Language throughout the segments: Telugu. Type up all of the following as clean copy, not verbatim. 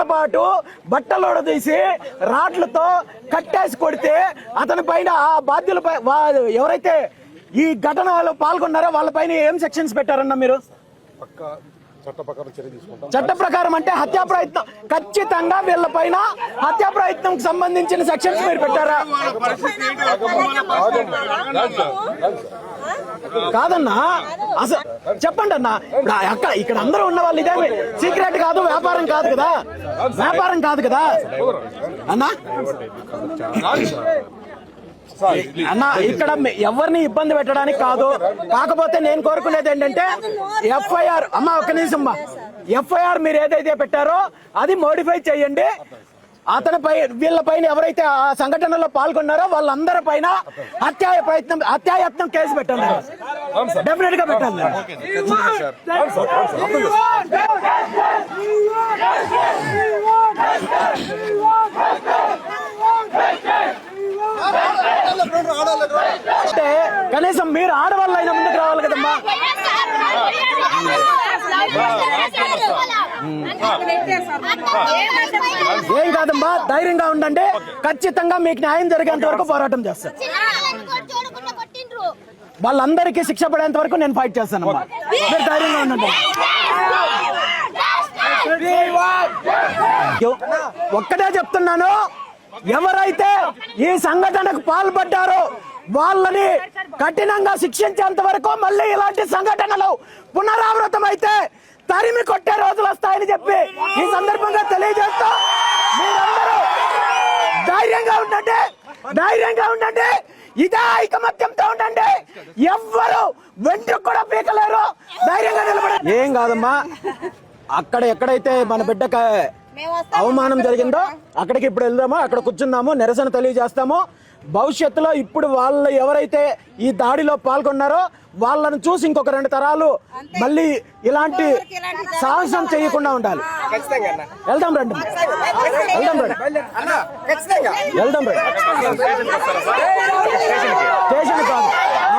గంటల పాటు బట్టలోడ తీసి రాట్లతో కట్టేసి కొడితే అతని పైన ఆ బాధ్యులపై ఎవరైతే ఈ ఘటనలో పాల్గొన్నారో వాళ్ళపైన ఏం సెక్షన్స్ పెట్టారన్న మీరు? చట్ట ప్రకారం అంటే హత్యా ప్రయత్నం, ఖచ్చితంగా వీళ్ళపైన హత్యా ప్రయత్నం సంబంధించిన సెక్షన్స్ మీరు పెట్టారా? కాదన్నా, అసలు చెప్పండి అన్న. ఇక్కడ అందరూ ఉన్న వాళ్ళు ఇదేమి సీక్రెట్ కాదు, వ్యాపారం కాదు కదా, వ్యాపారం కాదు కదా అన్నా. అన్న ఇక్కడ ఎవరిని ఇబ్బంది పెట్టడానికి కాదు. కాకపోతే నేను కోరుకునేది ఏంటంటే ఎఫ్ఐఆర్, అమ్మ ఒక్క నిమిషం, ఎఫ్ఐఆర్ మీరు ఏదైతే పెట్టారో అది మోడిఫై చేయండి. అతనిపై వీళ్ళపైన ఎవరైతే ఆ సంఘటనలో పాల్గొన్నారో వాళ్ళందరి పైన హత్యాయత్నం కేసు పెట్టండి, డెఫినెట్ గా పెట్టండి. అంటే కనీసం మీరు ఆడవాళ్ళు అయినా ముందుకు రావాలి కదమ్మా. ఏం కాదమ్మా, ధైర్యంగా ఉండండి. ఖచ్చితంగా మీకు న్యాయం జరిగేంత వరకు పోరాటం చేస్తాను. వాళ్ళందరికీ శిక్ష పడేంత వరకు నేను ఫైట్ చేస్తానమ్మా. మీరు ధైర్యంగా ఉండండి. ఒక్కటే చెప్తున్నాను, ఎవరైతే ఈ సంఘటనకు పాల్పడ్డారో వాళ్ళని కఠినంగా శిక్షించేంత వరకు మళ్ళీ ఇలాంటి సంఘటనలు పునరావృతం అయితే తరిమి కొట్టే రోజులు వస్తాయని చెప్పి ఈ సందర్భంగా తెలియజేస్తూ మీరందరూ ధైర్యంగా ఉండండి, ధైర్యంగా ఉండండి, ఇదే ఐకమత్యంతో ఉండండి. ఎవ్వరు వెంట్రుకు కూడా పీకలేరు, ధైర్యంగా నిలబడండి. ఏం కాదమ్మా, అక్కడ ఎక్కడైతే మన బిడ్డకు అవమానం జరిగిందో అక్కడికి ఇప్పుడు వెళ్దామో, అక్కడ కూర్చుందాము, నిరసన తెలియజేస్తాము. భవిష్యత్తులో ఇప్పుడు వాళ్ళు ఎవరైతే ఈ దాడిలో పాల్గొన్నారో వాళ్ళను చూసి ఇంకొక 2 తరాలు మళ్ళీ ఇలాంటి సాహసం చేయకుండా ఉండాలి. వెళ్దాం రండి, వెళ్దాం రండి, వెళ్దాం రండి. స్టేషన్ కాదు,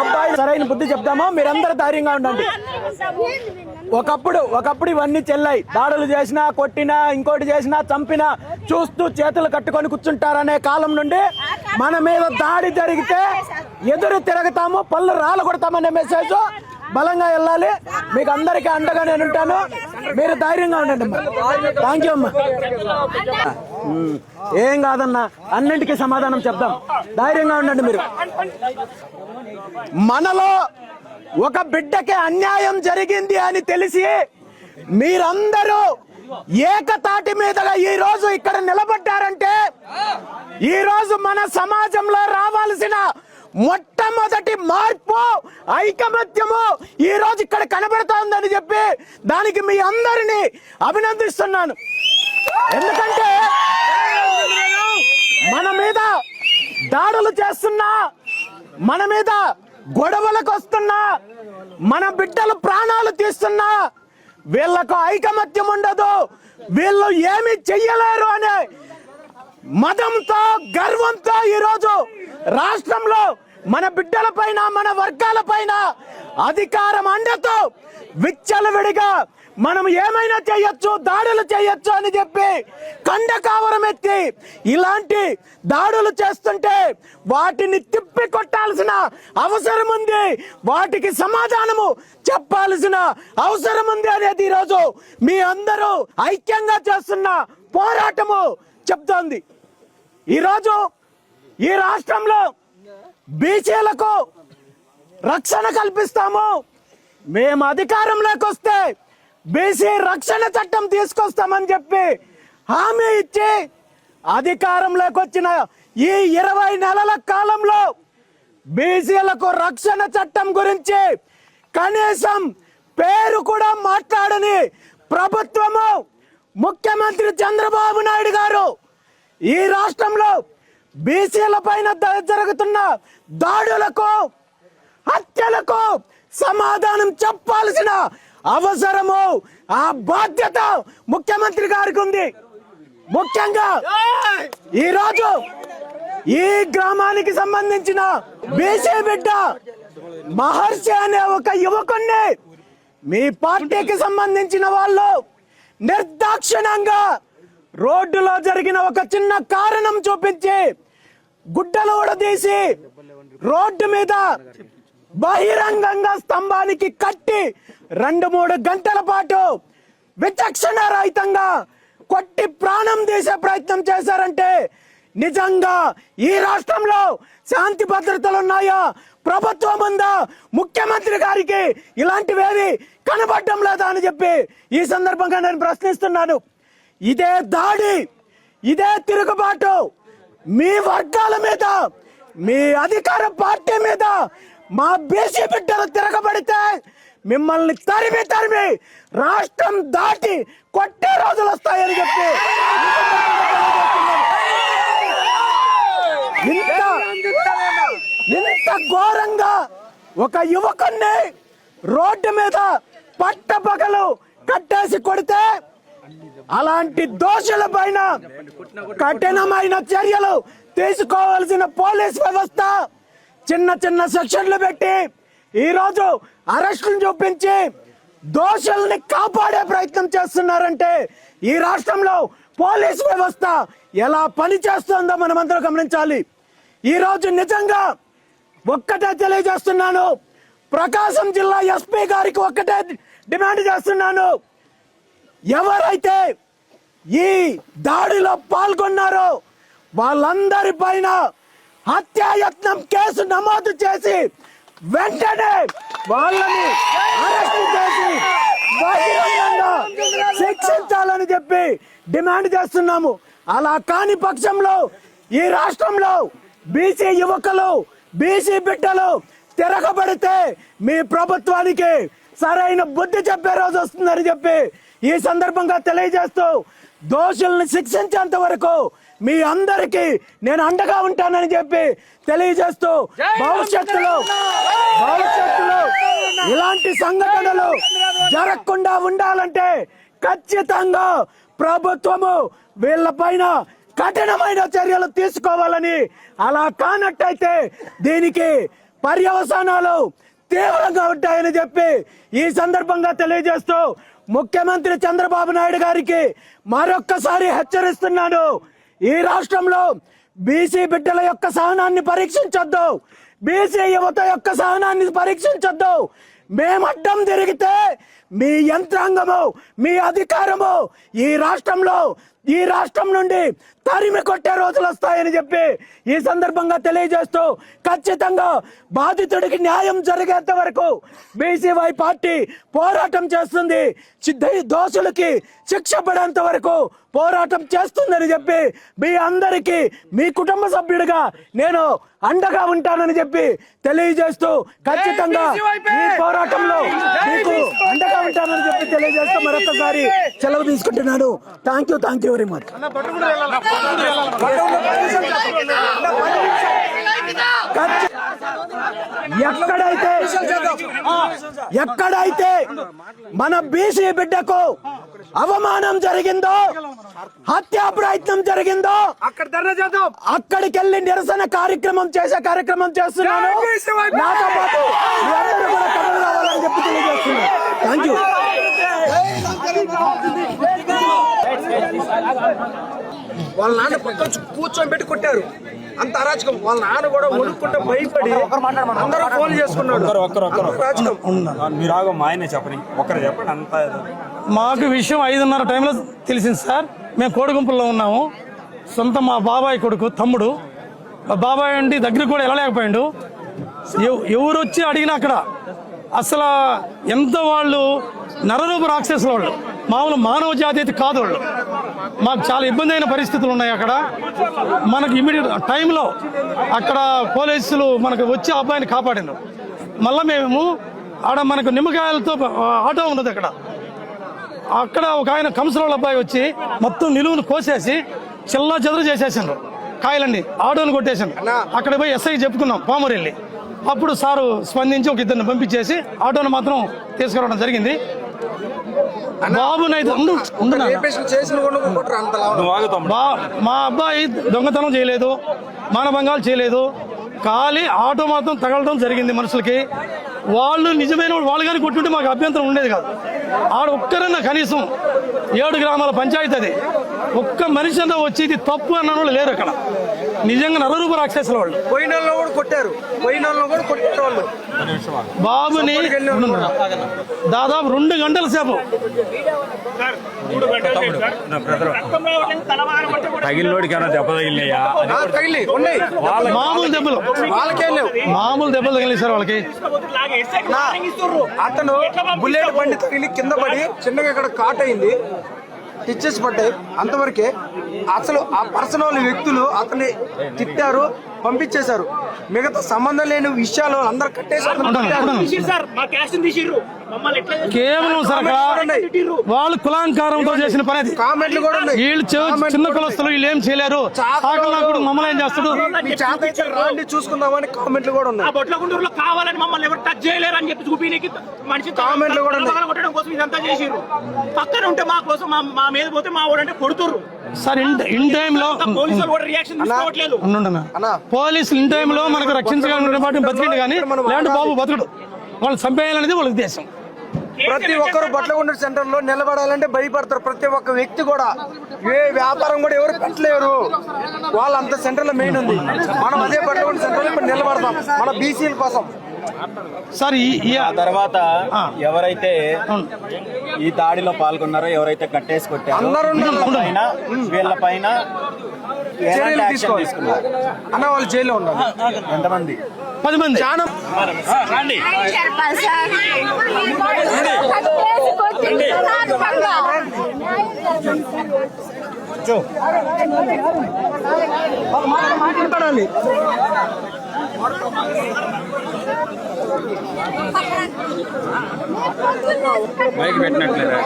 అబ్బాయి సరైన బుద్ధి చెప్తామో, మీరందరూ ధైర్యంగా ఉండండి. ఒకప్పుడు ఇవన్నీ చెల్లాయి. దాడులు చేసినా, కొట్టినా, ఇంకోటి చేసినా, చంపినా చూస్తూ చేతులు కట్టుకొని కూర్చుంటారనే కాలం నుండి మన మీద దాడి జరిగితే ఎదురు తిరగతాము, పళ్ళు రాళ్ళు కొడతామనే మెసేజ్ బలంగా వెళ్ళాలి. మీకు అందరికీ అండగా నేను ఉంటాను, మీరు ధైర్యంగా ఉండండి అమ్మా. థ్యాంక్ యూ అమ్మా. ఏం కాదన్నా, అన్నింటికీ సమాధానం చెప్దాం, ధైర్యంగా ఉండండి. మీరు మనలో ఒక బిడ్డకి అన్యాయం జరిగింది అని తెలిసి మీరందరూ ఏకతాటి మీదగా ఈ రోజు ఇక్కడ నిలబడ్డారంటే ఈ రోజు మన సమాజంలో రావాల్సిన మొట్టమొదటి మార్పు, ఐకమత్యము ఈ రోజు ఇక్కడ కనబడుతోందని చెప్పి దానికి మీ అందరినీ అభినందిస్తున్నాను. ఎందుకంటే మన మీద దాడులు చేస్తున్నా, మన మీద గొడవలకు వస్తున్నా, మన బిడ్డలు ప్రాణాలు తీస్తున్నా వీళ్లకు ఐకమత్యం ఉండదు, వీళ్ళు ఏమి చెయ్యలేరు అనే మదంతో, గర్వంతో ఈరోజు రాష్ట్రంలో మన బిడ్డల పైన, మన వర్గాల పైన అధికారం అండతో విచ్చలవిడిగా మనం ఏమైనా చేయొచ్చు, దాడులు చేయొచ్చు అని చెప్పి కండకావరం ఎత్తి ఇలాంటి దాడులు చేస్తుంటే వాటిని తిప్పి కొట్టాల్సిన అవసరం ఉంది, వాటికి సమాధానము చెప్పాల్సిన అవసరం ఉంది అనేది ఈరోజు మీ అందరూ ఐక్యంగా చేస్తున్న పోరాటము చెప్తోంది. ఈరోజు ఈ రాష్ట్రంలో బీసీలకు రక్షణ కల్పిస్తాము, మేము అధికారంలోకి వస్తే బీసీ రక్షణ చట్టం తీసుకొస్తామని చెప్పి హామీ ఇచ్చి అధికారంలోకి వచ్చిన ఈ 20 నెలల కాలంలో బీసీలకు రక్షణ చట్టం గురించి కనీసం పేరు కూడా మాట్లాడని ప్రభుత్వము, ముఖ్యమంత్రి చంద్రబాబు నాయుడు గారు ఈ రాష్ట్రంలో బీసీల పైన జరుగుతున్న దాడులకు, హత్యలకు సమాధానం చెప్పాల్సిన అవసరము, ఆ బాధ్యత ముఖ్యమంత్రి గారికి ఉంది. ముఖ్యంగా ఈరోజు ఈ గ్రామానికి సంబంధించిన బీసీ బిడ్డ మహర్షి అనే ఒక యువకుణ్ణి మీ పార్టీకి సంబంధించిన వాళ్ళు నిర్దాక్షిణ్యంగా రోడ్డులో జరిగిన ఒక చిన్న కారణం చూపించి గుడ్డలు ఊడదీసి రోడ్డు మీద బహిరంగంగా స్తంభానికి కట్టి 2-3 గంటల పాటు విచక్షణ రహితంగా కొట్టి ప్రాణం తీసే ప్రయత్నం చేశారంటే నిజంగా ఈ రాష్ట్రంలో శాంతి భద్రతలు ఉన్నాయా, ప్రభుత్వం ఉందా, ముఖ్యమంత్రి గారికి ఇలాంటివేవి కనబడడం లేదా అని చెప్పి ఈ సందర్భంగా నేను ప్రశ్నిస్తున్నాను. ఇదే దాడి, ఇదే తిరుగుబాటు మీ వర్గాల మీద, మీ అధికార పార్టీ మీద మా బీసీ బిడ్డలు తిరగబడితే మిమ్మల్ని తరిమి తరిమి రాష్ట్రం దాటి కొట్టే రోజులు వస్తాయని చెప్పి ఇంత ఘోరంగా ఒక యువకుణ్ణి రోడ్డు మీద పట్టపగలు కట్టేసి కొడితే అలాంటి దోషుల పైన కఠినమైన చర్యలు తీసుకోవాల్సిన పోలీస్ వ్యవస్థ చిన్న చిన్న సెక్షన్లు పెట్టి ఈ రోజు అరెస్టులు చూపించి దోషుల్ని కాపాడే ప్రయత్నం చేస్తున్నారంటే ఈ రాష్ట్రంలో పోలీస్ వ్యవస్థ ఎలా పనిచేస్తుందో మనమందరం గమనించాలి. ఈ రోజు నిజంగా ఒక్కటే తెలియజేస్తున్నాను, ప్రకాశం జిల్లా ఎస్పీ గారికి ఒక్కటే డిమాండ్ చేస్తున్నాను. ఎవరైతే ఈ దాడిలో పాల్గొన్నారో వాళ్ళందరి పైన హత్యాయత్నం కేసు నమోదు చేసి వెంటనే వాళ్ళని అరెస్ట్ చేసి బహిరంగంగా శిక్షించాలని చెప్పి డిమాండ్ చేస్తున్నాము. అలా కాని పక్షంలో ఈ రాష్ట్రంలో బీసీ యువకులు, బీసీ బిడ్డలు తిరగబడితే మీ ప్రభుత్వానికి సరైన బుద్ధి చెప్పే రోజు వస్తుందని చెప్పి ఈ సందర్భంగా తెలియజేస్తూ దోషుల్ని శిక్షించేంత వరకు మీ అందరికీ నేను అండగా ఉంటానని చెప్పి తెలియజేస్తూ భవిష్యత్తులో ఇలాంటి సంఘటనలు జరగకుండా ఉండాలంటే ఖచ్చితంగా ప్రభుత్వము వీళ్ళ పైన కఠినమైన చర్యలు తీసుకోవాలని, అలా కానట్టయితే దీనికి పర్యవసానాలు తీవ్రంగా ఉంటాయని చెప్పి ఈ సందర్భంగా తెలియజేస్తూ ముఖ్యమంత్రి చంద్రబాబు నాయుడు గారికి మరొక్కసారి హెచ్చరిస్తున్నాను. ఈ రాష్ట్రంలో బీసీ బిడ్డల యొక్క సహనాన్ని పరీక్షించొద్దు, బీసీ యువత యొక్క సహనాన్ని పరీక్షించొద్దు. మేము అడ్డం తిరిగితే మీ యంత్రాంగము, మీ అధికారము ఈ రాష్ట్రం నుండి తరిమి కొట్టే రోజులు వస్తాయని చెప్పి ఈ సందర్భంగా తెలియజేస్తూ ఖచ్చితంగా బాధితుడికి న్యాయం జరిగేంత వరకు బీసీవై పార్టీ పోరాటం చేస్తుంది. దోషులకి శిక్ష పడేంత వరకు పోరాటం చేస్తుందని చెప్పి మీ అందరికీ మీ కుటుంబ సభ్యుడిగా నేను అండగా ఉంటానని చెప్పి తెలియజేస్తూ ఖచ్చితంగా ఈ పోరాటంలో మీకు అండగా ఉంటానని చెప్పి తెలియజేస్తూ మరొకసారి సెలవు తీసుకుంటున్నాను. Thank you very much. ఎక్కడైతే మన బీసీ బిడ్డకు అవమానం జరిగిందో, హత్యా ప్రయత్నం జరిగిందో అక్కడికి వెళ్ళి నిరసన కార్యక్రమం చేస్తున్నాను. నాతో పాటు మీరందరూ కూడా కథలు రావాలని చెప్పి తెలియజేస్తున్నాను. Thank you. వాళ్ళ నాన్న పక్కన కూర్చొని పెట్టి కొట్టారు. అంత అరాచకం. వాళ్ళ నాన్న కూడా వణుక్కుంటే భయపడి అందరూ ఫోన్ చేసుకున్నాడు. మీరు ఆగో మా ఆయనే చెప్పండి, ఒక్కరు చెప్పండి. అంత మాకు విషయం 5:30 టైంలో తెలిసింది సార్. మేము కోడిగుంపుల్లో ఉన్నాము. సొంత మా బాబాయ్ కొడుకు తమ్ముడు, మా బాబాయ్ అండి దగ్గరికి కూడా వెళ్ళలేకపోయాడు. ఎవరు వచ్చి అడిగినా అక్కడ అసలు ఎంత వాళ్ళు నరరూప రాక్షసుల వాళ్ళు, మామూలు మానవ జాతి అయితే కాదు వాళ్ళు. మాకు చాలా ఇబ్బంది అయిన పరిస్థితులు ఉన్నాయి అక్కడ. మనకు ఇమీడియట్ టైంలో అక్కడ పోలీసులు మనకు వచ్చి ఆ అబ్బాయిని కాపాడినారు. మళ్ళీ మేము ఆడ మనకు నిమ్మకాయలతో ఆటో ఉన్నది అక్కడ ఒక ఆయన కంసరాళ్ళ అబ్బాయి వచ్చి మొత్తం నిలువును కోసేసి చిల్లా చెదరు చేసేసారు. కాయలన్నీ ఆటోను కొట్టేసాను. అక్కడ పోయి ఎస్ఐకి చెప్పుకున్నాం పామూరు వెళ్ళి. అప్పుడు సారు స్పందించి ఒక ఇద్దరిని పంపించేసి ఆటోను మాత్రం తీసుకురావడం జరిగింది. బాబునైతే మా అబ్బాయి దొంగతనం చేయలేదు, మానభంగాలు చేయలేదు, ఖాళీ ఆటో మాత్రం తగలడం జరిగింది మనుషులకి. వాళ్ళు నిజమైన వాళ్ళు కానీ కొట్టుంటే మాకు అభ్యంతరం ఉండేది కాదు. ఆడ ఒక్కరన్నా కనీసం 7 గ్రామాల పంచాయతీ అది ఒక్క మనిషి అన్న వచ్చి ఇది తప్పు అన్న వాళ్ళు లేరు అక్కడ. నిజంగా నరరూప రాక్షసుల వాళ్ళు. పోయిన వాళ్ళని కూడా కొట్టారు, పోయిన వాళ్ళని కూడా కొట్టేవాళ్ళు. బాబుని దాదాపు 2 గంటల సేపు తగిలినోడికి ఏమైనా దెబ్బ తగిలినాయా? తగిలి ఉన్నాయి, మామూలు దెబ్బలు, వాళ్ళకేం లేవు. మామూలు దెబ్బలు తగిలి సార్ వాళ్ళకి. అతను బుల్లెట్ బండి తగిలి కింద పడి చిన్నగా ఇక్కడ కాట్ అయింది, టిచ్చెస్ పడ్డాయి, అంతవరకే. అసలు ఆ పర్సన్ వాళ్ళ వ్యక్తులు అతన్ని తిట్టారు, పంపించేశారు. మిగతా సంబంధం లేని విషయాలు అందరు కట్టేసి కేవలం సార్ అక్కడ వాళ్ళు కులాంకారంతో చేసిన పని అది. కామెంట్లు కూడా ఉన్నాయి. వీళ్ళు చిన్న కులస్తులు, వీళ్ళు ఏం చేయలేరు, సాకలాకుడు మమ్మల్ని ఏం చేస్తాడు, రాండి చూసుకుందామని కామెంట్లు కూడా ఉన్నాయి. బొట్లగుంటూరులో కావాలని మమ్మల్ని ఎవరు టచ్ చేయలేరు అని చెప్పి చూపినికి మనిషి కామెంట్లు కూడా ఉన్నాయి. కొట్టడం కోసం ఇదంతా చేసిర్రు. పక్కన ఉంటే మా కోసం మా మీద పోతే మా వాడంటే కొడుతుర్రు సార్. ఇన్ టైంలో పోలీసులు కూడా రియాక్షన్ తీసుకోవట్లేదు. పోలీసులు ఇన్ టైంలో మనకు రక్షించగలిగిన వాటిని బతికిండు, కానీ లేదంటే బాబు బతకడు. వాళ్ళు చంపేయాలనేది వాళ్ళ ఉద్దేశం. ప్రతి ఒక్కరు బొట్లగుంట సెంటర్ లో నిలబడాలంటే భయపడతారు. ప్రతి ఒక్క వ్యక్తి కూడా, ఏ వ్యాపారం కూడా ఎవరు పెట్టలేరు. వాళ్ళంత సెంటర్ లో మెయిన్ ఉంది. మనం అదే బొట్లగుంట సెంటర్ లో ఇప్పుడు నిలబడతాం మన బీసీల కోసం. సార్ ఆ తర్వాత ఎవరైతే ఈ దాడిలో పాల్గొన్నారో, ఎవరైతే కట్టేసి కొట్టారో వీళ్ళ పైన చర్యలు తీసుకోవాలి అన్న. వాళ్ళు జైల్లో ఉన్నారు. ఎంతమంది? 10 మంది. చాలా మాట్లాడాలి. మైక్ పెట్టినట్లేదా?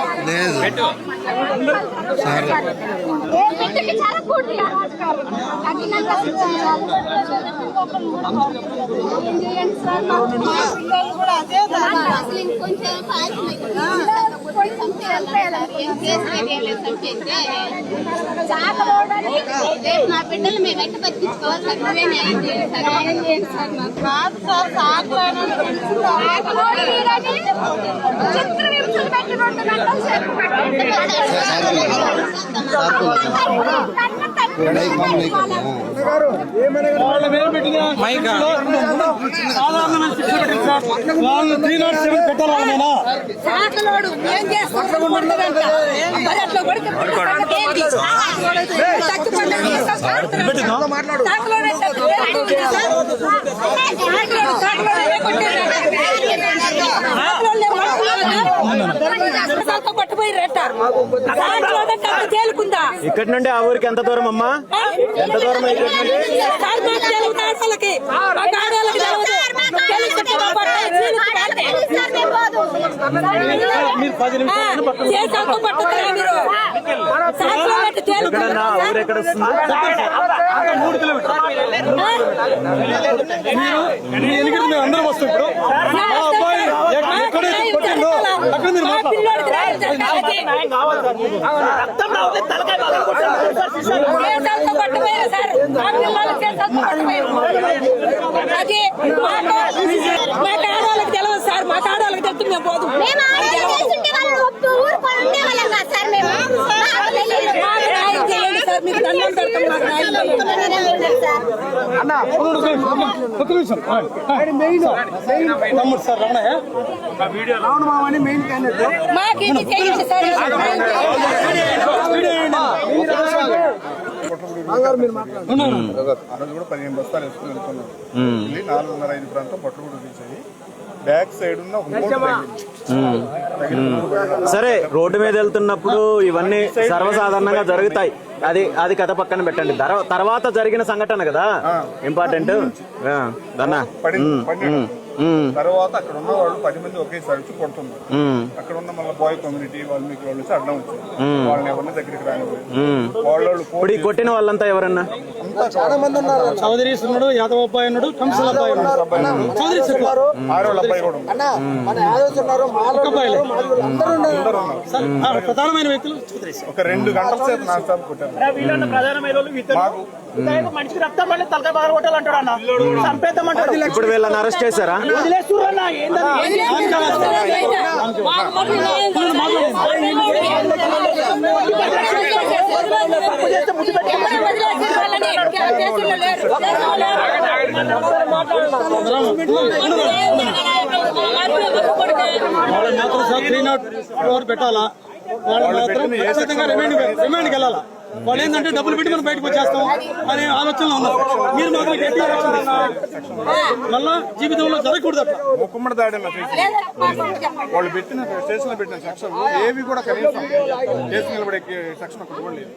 నా బిడ్డలు మేము ఎట్ట బతికించుకోవాలి సార్? నువ్వే న్యాయం చేయాలి సార్. కాదు సార్, సాకులు చిత్రహింసలు పెట్టి 2 గంటలు సేపు సాకలోడు ఏం చేస్తాడు? ఇక్కడి నుండి ఆ ఊరికి ఎంత దూరం అమ్మా? ఎంత దూరం? మీరు 10 నిమిషాలు ఊరు ఎక్కడ వస్తుంది? 3 కిలోమీటర్లు. మీరు మేము అందరం వస్తాం. ఇప్పుడు మా అబ్బాయి ఎక్కడైతే కొట్టిందో అక్కడ మీరు మాట్లాడాలకు తెలియదు సార్. మాట్లాడాలకు తెలుసు మేము పోదు. మీకు దండం పెడతాం. తమ్ముడు సార్ రమణయ్య రావణ మామని మెయిన్ క్యాండిడేట్. మాకు ఇది చేయండి సార్. ఆ రోజు కూడా 15 బస్తాలు వేసుకుని వెళ్తున్నాం. 4:30-5 ప్రాంతం బొట్లగూడ తీసేది. బ్యాక్ సైడ్ ఉన్న సరే, రోడ్డు మీద వెళ్తున్నప్పుడు ఇవన్నీ సర్వసాధారణంగా జరుగుతాయి. అది కథ పక్కన పెట్టండి. తర్వాత జరిగిన సంఘటన కదా ఇంపార్టెంట్. తర్వాత అక్కడ ఉన్న వాళ్ళు 10 మంది ఒకేసారి వచ్చి కొడుతున్నారు. అక్కడ ఉన్న మళ్ళీ బాయ్ కమ్యూనిటీ వాల్మీకి వాళ్ళు అడ్డం వచ్చారు. వాళ్ళని ఎవరిని దగ్గరికి రానివ్వలేదు. వాళ్ళు కొట్టిన వాళ్ళంతా ఎవరన్నా? అంతా చాలా మంది ఉన్నారు. చౌదరీస్ ఉన్నాడు, యాదవ్ అబ్బాయి ఉన్నాడు, కంసల్ అబ్బాయి ఉన్నాడు. చౌదరీస్ ఎక్కువ. ఆరోళ్ళ అబ్బాయి కూడా ఉన్నారు. అన్న మన యాదవ్స్ ఉన్నారు, మాలోళ్ళు అబ్బాయిలే. ఉన్నారు, అందరూ ఉన్నారు. సార్, ప్రధానమైన వ్యక్తులు చౌదరీస్. ఒక 2 గంటల సేపు నా స్టాప్ కొట్టాను. వీళ్ళన్న ప్రధానమైన వాళ్ళు ఇతను మనిషికి రక్తం పడి తలకాయ బాగా కొట్టాలంటాడు అన్న, చంపేద్దామంటాడు. ఇప్పుడు వీళ్ళని అరెస్ట్ చేశారా? వదిలేస్తున్నా ఏందని వాళ్ళ మాత్రం సార్ 304 పెట్టాలా, వాళ్ళ మాత్రం ఖచ్చితంగా రిమాండ్కి వెళ్ళాలా. వాళ్ళు ఏంటంటే డబ్బులు పెట్టి మనం బయటకు వచ్చేస్తాం అనే ఆలోచనలో ఉన్నారు. మీరు మాత్రం గట్టిగా యాక్షన్ తీసుకోవాలి. మళ్ళా జీవితంలో జరగకూడదు అట్లా. ముక్కుమ్మడి దాడిలో వాళ్ళు పెట్టిన స్టేషన్ లో పెట్టిన సెక్షన్ ఏవి కూడా కనీసం కేసు నిలబడే సెక్షన్ ఒకటి కూడా లేదు.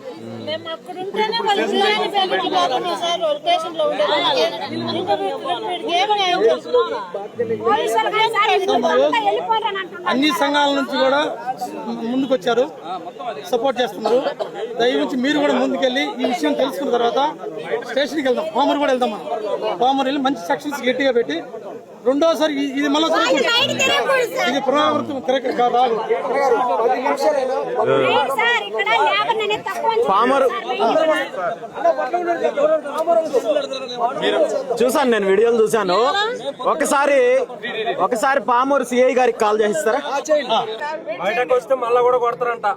మేము అక్కడ ఉంటేనే వాళ్ళు ఉల్లాని ఫ్యామిలీ బాగున్నాం సార్, లొకేషన్ లో ఉండేది అన్ని సంఘాల నుంచి కూడా ముందుకు వచ్చారు, సపోర్ట్ చేస్తున్నారు. దయవుంచి మీరు కూడా ముందుకెళ్ళి ఈ విషయం తెలుసుకున్న తర్వాత స్టేషన్కి వెళ్దాం. పామూరు కూడా వెళ్దాం. మనం పామూరు వెళ్ళి మంచి సెక్షన్స్ గట్టిగా పెట్టి రెండోసారి ఇది మళ్ళీ ఇది పునరావృతం రాదు. పామరు చూసాను, నేను వీడియోలు చూశాను. ఒకసారి పామూరు సిఐ గారికి కాల్ చేయిస్తారా? బయటకు వస్తే మళ్ళా కూడా కొడతారంట.